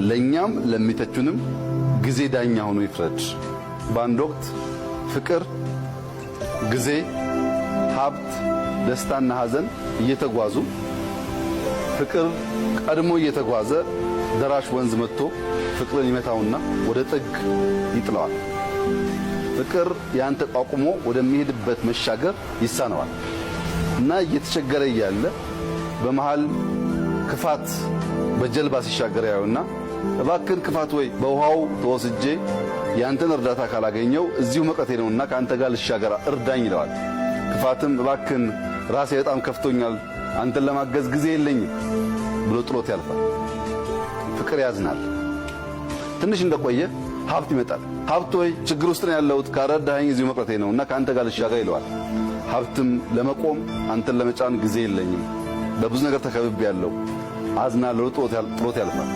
ለኛም ለሚተቹንም ጊዜ ዳኛ ሆኖ ይፍረድ። በአንድ ወቅት ፍቅር፣ ጊዜ፣ ሀብት፣ ደስታና ሐዘን እየተጓዙ ፍቅር ቀድሞ እየተጓዘ ደራሽ ወንዝ መጥቶ ፍቅርን ይመታውና ወደ ጥግ ይጥለዋል። ፍቅር ያን ተቋቁሞ ወደሚሄድበት መሻገር ይሳነዋል እና እየተቸገረ እያለ በመሃል ክፋት በጀልባ ሲሻገር ያዩና እባክን ክፋት ወይ በውሃው ተወስጄ ያንተን እርዳታ ካላገኘው እዚሁ መቅረቴ ነውና ካንተ ጋር ልሻገር እርዳኝ ይለዋል። ክፋትም እባክን ራሴ በጣም ከፍቶኛል አንተን ለማገዝ ጊዜ የለኝም ብሎ ጥሎት ያልፋል። ፍቅር ያዝናል። ትንሽ እንደቆየ ሀብት ይመጣል። ሀብት ወይ ችግር ውስጥ ነው ያለሁት ካረዳኸኝ እዚሁ መቅረቴ ነውና ካንተ ጋር ልሻገር ይለዋል። ሀብትም ለመቆም አንተን ለመጫን ጊዜ የለኝም በብዙ ነገር ተከብቤያለሁ አዝናለሁ ጥሎት ያልፋል።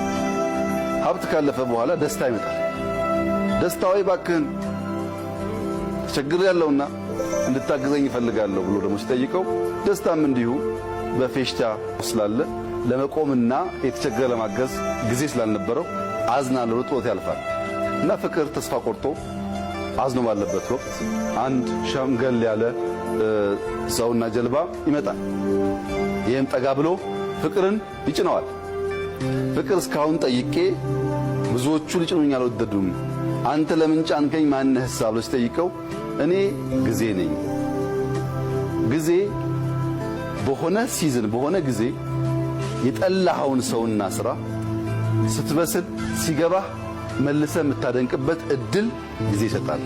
ሀብት ካለፈ በኋላ ደስታ ይመጣል። ደስታው እባክህን ተቸግሬያለሁና እንድታግዘኝ እፈልጋለሁ ብሎ ደግሞ ሲጠይቀው ደስታም እንዲሁ በፌሽታ ስላለ ለመቆምና የተቸገረ ለማገዝ ጊዜ ስላልነበረው አዝናለሁ ጥሎት ያልፋል። እና ፍቅር ተስፋ ቆርጦ አዝኖ ባለበት ወቅት አንድ ሸምገል ያለ ሰውና ጀልባ ይመጣል። ይህም ጠጋ ብሎ ፍቅርን ይጭነዋል። ፍቅር እስካሁን ጠይቄ ብዙዎቹ ሊጭኑኝ አልወደዱም፣ አንተ ለምን ጫንከኝ ማነህሳ ብሎ ሲጠይቀው እኔ ጊዜ ነኝ። ጊዜ በሆነ ሲዝን በሆነ ጊዜ የጠላኸውን ሰውና ስራ ስትበስል ሲገባህ መልሰህ የምታደንቅበት እድል ጊዜ ይሰጣል።